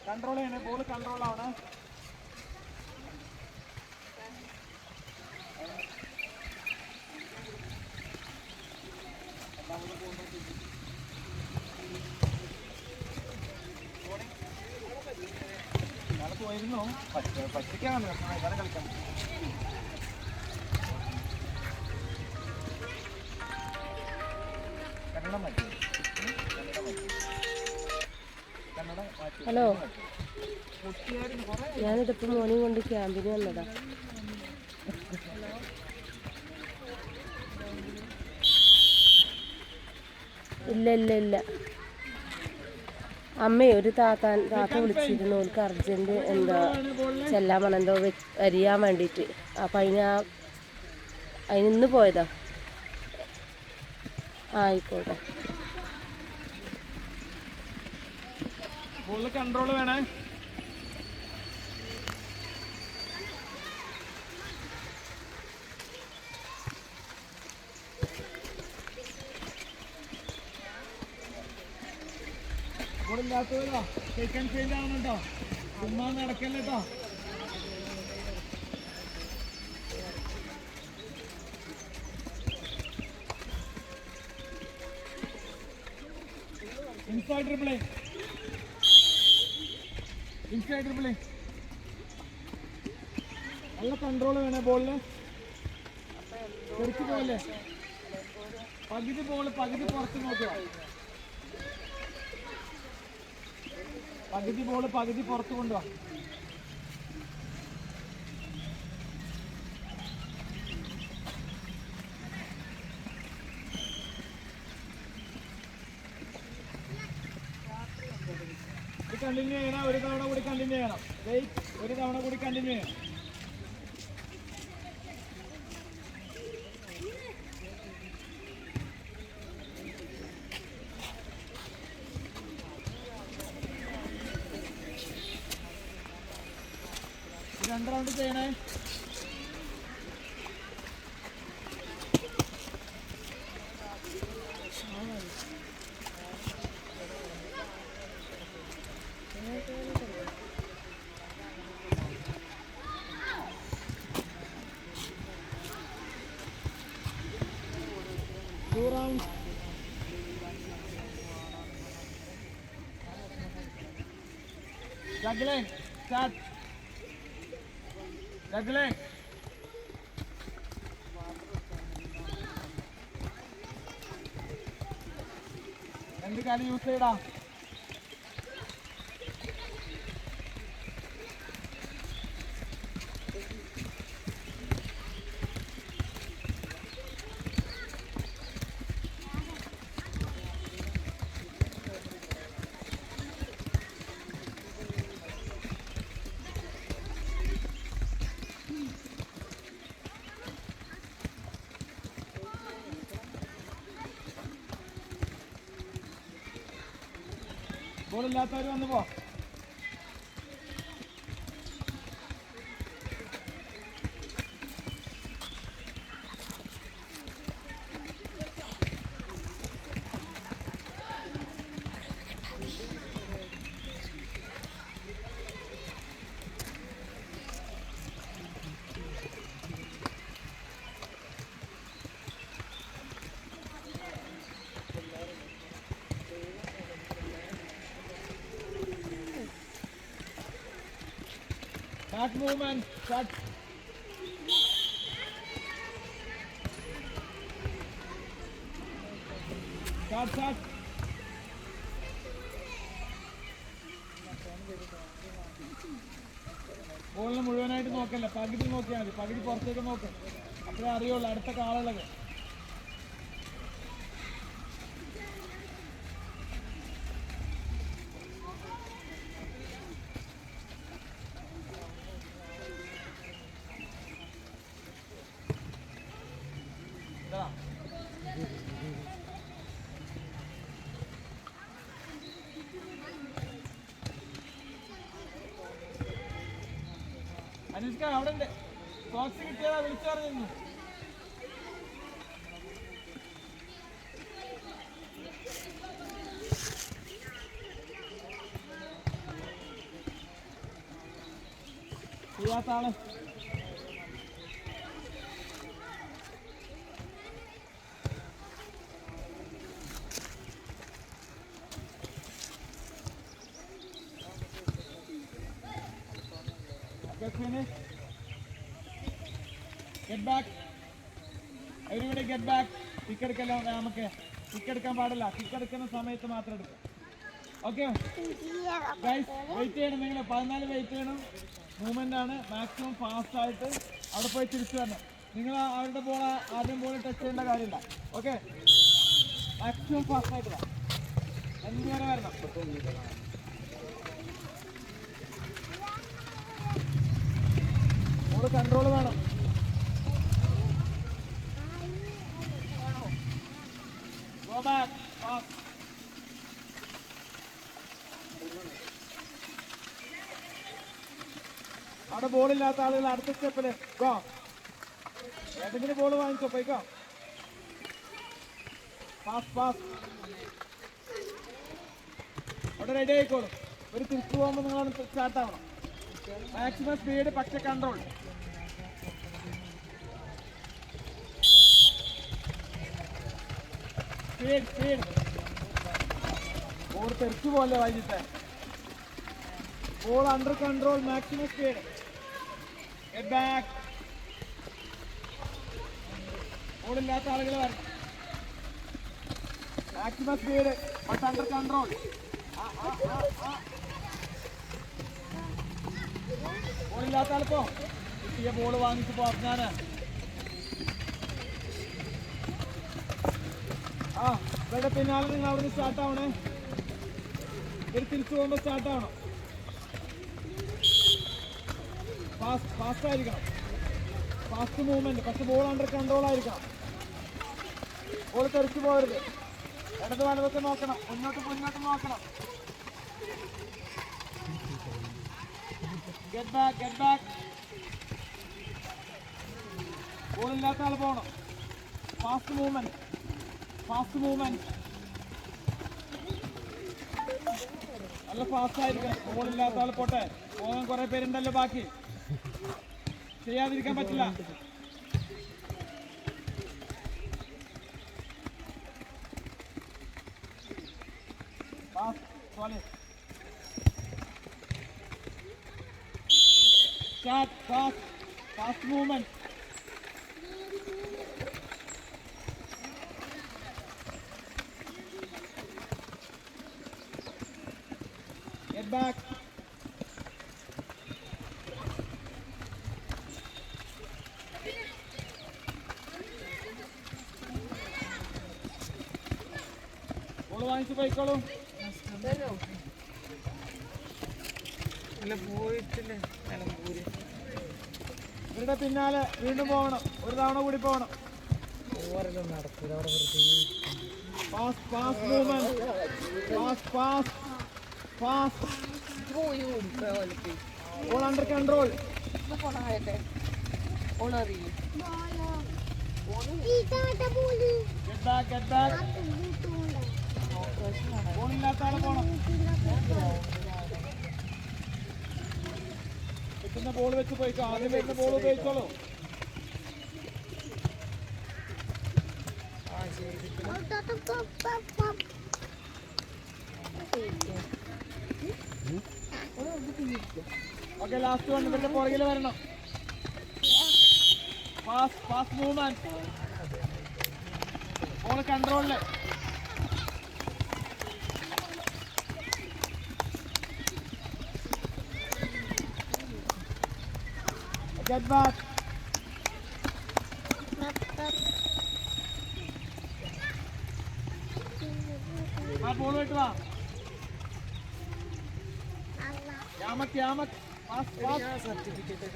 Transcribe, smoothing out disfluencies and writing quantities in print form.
Control ചെയ്യണേ, ball control ആവണേ. പോയിരുന്നു പറ്റിക്കാണ് വേറെ കളിക്കാൻ. ഹലോ, ഞാനിതിപ്പോ മോർണിംഗ് കൊണ്ട് ക്യാമ്പിന് വന്നതാ. ഇല്ല ഇല്ല ഇല്ല, അമ്മയെ ഒരു താത്ത വിളിച്ചിരുന്നു. ഓൾക്ക് അർജൻറ്റ് എന്താ ചെല്ലാൻ വേണം, എന്തോ അരിയാൻ വേണ്ടിയിട്ട്. അപ്പം അതിനിന്ന് പോയതാ. ആയിക്കോട്ടെ. കൺട്രോൾ വേണേ. ബോളില്ലാത്തവരോ സെക്കൻഡ് ചേഞ്ച് ആവുന്നുണ്ടോ? ചുമ്മാ നടക്കല്ലേട്ടോ. Inside dribbling, inside dribbling. നല്ല കൺട്രോൾ വേണേ ബോളിന്. തെറിച്ച് പോകല്ലേ. പകുതി ബോള് പകുതി പുറത്ത് നോക്കുക. പകുതി ബോള് പകുതി പുറത്ത് കൊണ്ടുപോവാ. കണ്ടിന്യൂ ചെയ്യണം. ഒരു തവണ കൂടി കണ്ടിന്യൂ ചെയ്യണം. ഒരു തവണ കൂടി കണ്ടിന്യൂ ചെയ്യണം. രണ്ട് റൗണ്ട് ചെയ്യണേ. Juggling, start. Juggling. എന്ത് കാലം യൂസ് ചെയ്യടാ. ബോളില്ലാത്തവർ വന്നു പോ. Start movement, start. Start. ബോളിന് മുഴുവനായിട്ട് നോക്കല്ല, പകുതി നോക്കിയാൽ മതി. പകുതി പുറത്തേക്ക് നോക്ക്, അപ്പോഴേ അറിയുള്ളൂ അടുത്ത കാളുള്ളത്. അനുഷ്ക അവിടെ ഉണ്ട്. ബോക്സ് കിട്ടിയതാ, വിളിച്ചു പറഞ്ഞു. അറിയാത്ത ആള് Get back. Everybody get back. Kick എടുക്കല്ലോ നമുക്ക്. കിക്ക് എടുക്കാൻ പാടില്ല. കിക്ക് എടുക്കുന്ന സമയത്ത് മാത്രം എടുക്കാം. ഓക്കെ ഗൈസ്, വെയിറ്റ് ചെയ്യണം. നിങ്ങൾ 14 വെയിറ്റ് ചെയ്യണം. മൂവ്മെന്റ് ആണ്. മാക്സിമം ഫാസ്റ്റ് ആയിട്ട് അവിടെ പോയി തിരിച്ചു വരണം. നിങ്ങൾ അവരുടെ ബോൾ ആദ്യം ബോൾ ടച്ച് ചെയ്യേണ്ട കാര്യമില്ല. ഓക്കെ, മാക്സിമം ഫാസ്റ്റ് ആയിട്ട് വാ. എന്തുവരെ വരണം. ബോൾ കൺട്രോൾ വേണം. Go back. Fast. അവിടെ ബോളില്ലാത്ത ആളുകൾ അടുത്ത സ്റ്റെപ്പില് ഗോ. ഏതെങ്കിലും ബോൾ വാങ്ങിച്ചോ, പോയിക്കോ. Fast fast. അവിടെ റെഡി ആയിക്കോളും. ഒരു തിരിച്ചു പോകുമ്പോൾ നിങ്ങളാണ് സ്റ്റാർട്ട് ആവണം. മാക്സിമം സ്പീഡ്, പക്ഷെ കൺട്രോൾ. Speed speed. ബോൾ തെറിച്ചു പോലെ വൈകിട്ട്. Ball under control, maximum speed. Get back. ബോളില്ലാത്ത ആളുകൾ വരണം. Maximum speed, but under control. ബോളില്ലാത്ത ആൾക്കോ കിട്ടിയ ബോൾ വാങ്ങിച്ചു പോകാൻ. ഇവിടെ പിന്നാലെ നിങ്ങൾ അവിടെ സ്റ്റാർട്ട് ആവണേ. ഇവർ തിരിച്ചു പോകുമ്പോൾ സ്റ്റാർട്ട് ആവണം. ഫാസ്റ്റ് ആയിരിക്കണം. ഫാസ്റ്റ് മൂവ്മെന്റ്, പക്ഷെ ബോൾ അണ്ടർ കൺട്രോൾ ആയിരിക്കണം. ബോൾ തെറിച്ചു പോകരുത്. ഇടത് വലതൊക്കെ നോക്കണം. മുന്നോട്ട് നോക്കണം. Get back. ബോളില്ലാത്ത ആൾ പോകണം. Fast movement. നല്ല ഫാസ്റ്റ് ആയിരിക്കണം. ബോളില്ലാത്ത ആൾ പോട്ടെ. പോകാൻ കുറെ പേരുണ്ടല്ലോ ബാക്കി. ചെയ്യാതിരിക്കാൻ പറ്റില്ല. Fast movement. Get back. Ball വാങ്ങിച്ചു പോയിക്കോളൂ. ഇവരുടെ പിന്നാലെ വീണ്ടും പോകണം. ഒരു തവണ കൂടി പോകണം. Fast movement. Fast. Ball under control. Get back. ബോളില്ലാത്ത ആള് പോണം. കിട്ടുന്ന ബോൾ വെച്ച് പോയിക്കോ. ആദ്യം വരുന്ന ബോൾ ഉപയോഗിച്ചോളൂ. Okay, last one. ഇവരുടെ പുറകിൽ വരണം. Fast movement. ബോൾ കൺട്രോളില്. Get back. ബോൾ വിട്ട് വാ. സർട്ടിഫിക്കറ്റ്